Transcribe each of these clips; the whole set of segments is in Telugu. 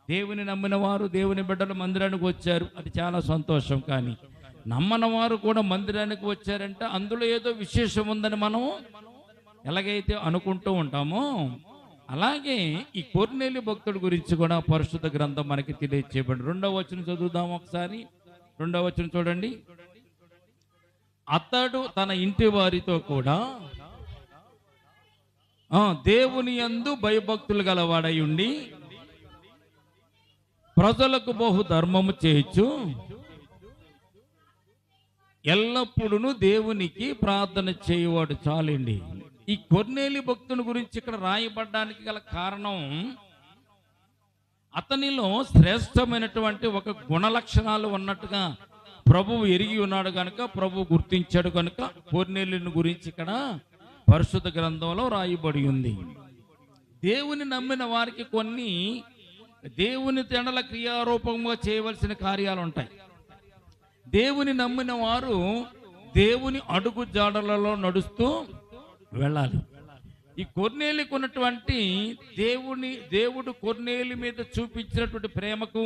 దేవుని నమ్మిన వారు దేవుని బిడ్డలు మందిరానికి వచ్చారు, అది చాలా సంతోషం. కానీ నమ్మని వారు కూడా మందిరానికి వచ్చారంటే అందులో ఏదో విశేషం ఉందని మనం ఎలాగైతే అనుకుంటూ ఉంటామో, అలాగే ఈ కొర్నేలి భక్తుడి గురించి కూడా పరిశుద్ధ గ్రంథం మనకి తెలియచేయబడి 2వ వచనం చదువుదాం ఒకసారి. 2వ వచనం చూడండి. అతడు తన ఇంటి వారితో కూడా దేవుని యందు భయభక్తులు గలవాడై ఉండి ప్రజలకు బహు ధర్మము చేయొచ్చు, ఎల్లప్పుడూ దేవునికి ప్రార్థన చేయవాడు. చాలండి. ఈ కొర్నేలి భక్తుని గురించి ఇక్కడ రాయబడ్డానికి గల కారణం, అతనిలో శ్రేష్టమైనటువంటి ఒక గుణ లక్షణాలు ఉన్నట్టుగా ప్రభువు ఎరిగి ఉన్నాడు కనుక, ప్రభువు గుర్తించాడు కనుక కొర్నేలిని గురించి ఇక్కడ పరిశుద్ధ గ్రంథంలో రాయబడి ఉంది. దేవుని నమ్మిన వారికి కొన్ని దేవుని తెండల క్రియారూపంగా చేయవలసిన కార్యాలు ఉంటాయి. దేవుని నమ్మిన వారు దేవుని అడుగు జాడలలో నడుస్తూ వెళ్ళాలి. ఈ కొర్నేలికి ఉన్నటువంటి దేవుడు కొర్నేలి మీద చూపించినటువంటి ప్రేమకు,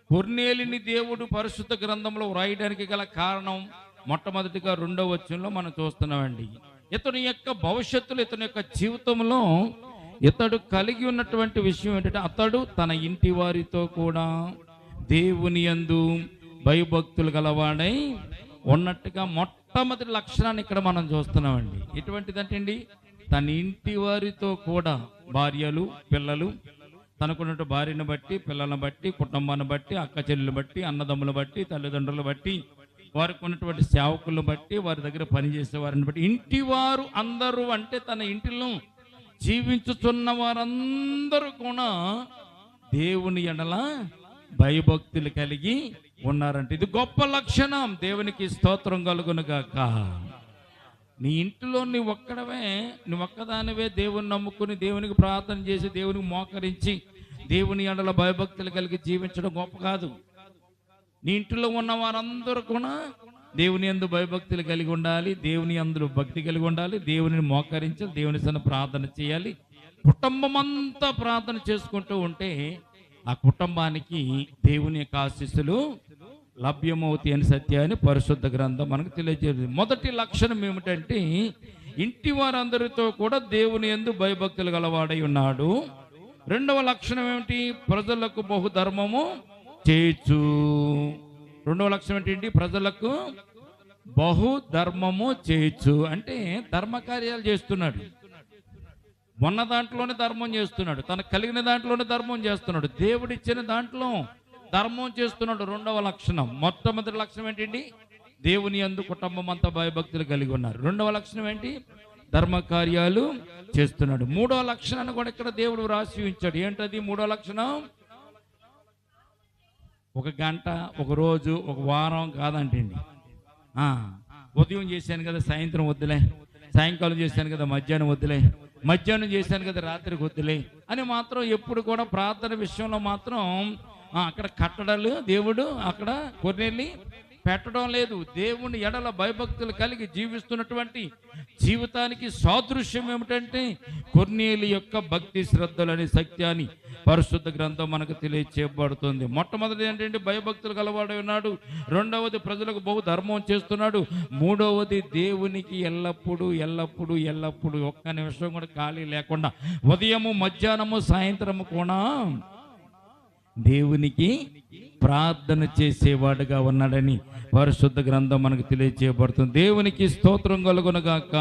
కొర్నేలిని దేవుడు పరిశుద్ధ గ్రంథంలో రాయడానికి గల కారణం మొట్టమొదటిగా 2వ వచనంలో మనం చూస్తున్నామండి. ఇతని యొక్క భవిష్యత్తులో, ఇతని యొక్క జీవితంలో ఇతడు కలిగి ఉన్నటువంటి విషయం ఏంటంటే, అతడు తన ఇంటి వారితో కూడా దేవుని యందు భయభక్తులు గలవాడై ఉన్నట్టుగా మొట్టమొదటి లక్షణాన్ని ఇక్కడ మనం చూస్తున్నామండి. ఎటువంటిదంటే, తన ఇంటి వారితో కూడా, భార్యలు, పిల్లలు, తనకున్నట్టు భార్యను బట్టి, పిల్లలను బట్టి, కుటుంబాన్ని బట్టి, అక్క చెల్లెలు బట్టి, అన్నదమ్ములు బట్టి, తల్లిదండ్రులు బట్టి, వారికి ఉన్నటువంటి సేవకులను బట్టి, వారి దగ్గర పనిచేసే వారిని బట్టి, ఇంటి వారు అందరూ అంటే తన ఇంటిలో జీవించుతున్న వారందరూ కూడా దేవుని ఎడల భయభక్తులు కలిగి ఉన్నారంటే ఇది గొప్ప లక్షణం. దేవునికి స్తోత్రం కలుగునుగాక. నీ ఇంటిలో నువ్వు ఒక్కదానివే దేవుని నమ్ముకుని, దేవునికి ప్రార్థన చేసి, దేవునికి మోకరించి, దేవుని ఎడల భయభక్తులు కలిగి జీవించడం గొప్ప కాదు. నీ ఇంటిలో ఉన్న వారందరూ కూడా దేవుని యందు భయభక్తులు కలిగి ఉండాలి, దేవుని యందు భక్తి కలిగి ఉండాలి, దేవుని మోకరించాలి, దేవుని సన్న ప్రార్థన చేయాలి. కుటుంబం అంతా ప్రార్థన చేసుకుంటూ ఉంటే ఆ కుటుంబానికి దేవుని యొక్క ఆశీస్సులు లభ్యమవుతాయి అని సత్యాన్ని పరిశుద్ధ గ్రంథం మనకు తెలియజేస్తుంది. మొదటి లక్షణం ఏమిటంటే, ఇంటి వారందరితో కూడా దేవుని యందు భయభక్తులు గలవాడై ఉన్నాడు. 2వ లక్షణం ఏమిటి? ప్రజలకు బహుధర్మము చేయొచ్చు. 2వ లక్షణం ఏంటి? ప్రజలకు బహుధర్మము చేయొచ్చు. అంటే ధర్మకార్యాలు చేస్తున్నాడు. ఉన్న దాంట్లోనే ధర్మం చేస్తున్నాడు, తనకు కలిగిన దాంట్లోనే ధర్మం చేస్తున్నాడు, దేవుడిచ్చిన దాంట్లో ధర్మం చేస్తున్నాడు. 2వ లక్షణం. మొట్టమొదటి లక్షణం ఏంటండి? దేవుని యందు కుటుంబం అంతా భయభక్తులు కలిగి ఉన్నారు. 2వ లక్షణం ఏంటి? ధర్మ కార్యాలు చేస్తున్నాడు. 3వ లక్షణాన్ని కూడా ఇక్కడ దేవుడు రాసి ఉంచాడు. ఏంటది 3వ లక్షణం? ఒక గంట, ఒక రోజు, ఒక వారం కాదంటండి. ఉదయం చేశాను కదా సాయంత్రం వద్దులే, సాయంకాలం చేశాను కదా మధ్యాహ్నం వద్దులే, మధ్యాహ్నం చేశాను కదా రాత్రికి వద్దులే అని మాత్రం ఎప్పుడు కూడా ప్రార్థన విషయంలో మాత్రం అక్కడ కట్టడాలు దేవుడు అక్కడ కొర్నేలి పెట్టడం లేదు. దేవుని ఎడల భయభక్తులు కలిగి జీవిస్తున్నటువంటి జీవితానికి సాదృశ్యం ఏమిటంటే కొర్నేలి యొక్క భక్తి శ్రద్ధలు అనే సత్యాన్ని పరిశుద్ధ గ్రంథం మనకు తెలియచేయబడుతుంది. మొట్టమొదటి ఏంటంటే భయభక్తులు గలవాడై ఉన్నాడు. 2వది ప్రజలకు బహు ధర్మం చేస్తున్నాడు. 3వది దేవునికి ఎల్లప్పుడూ ఎల్లప్పుడూ ఎల్లప్పుడూ ఒక్క నిమిషం కూడా ఖాళీ లేకుండా ఉదయము, మధ్యాహ్నము, సాయంత్రము కూడా దేవునికి ప్రార్థన చేసేవాడుగా ఉన్నాడని పరిశుద్ధ గ్రంథం మనకు తెలియజేయబడుతుంది. దేవునికి స్తోత్రం కలుగునుగాక.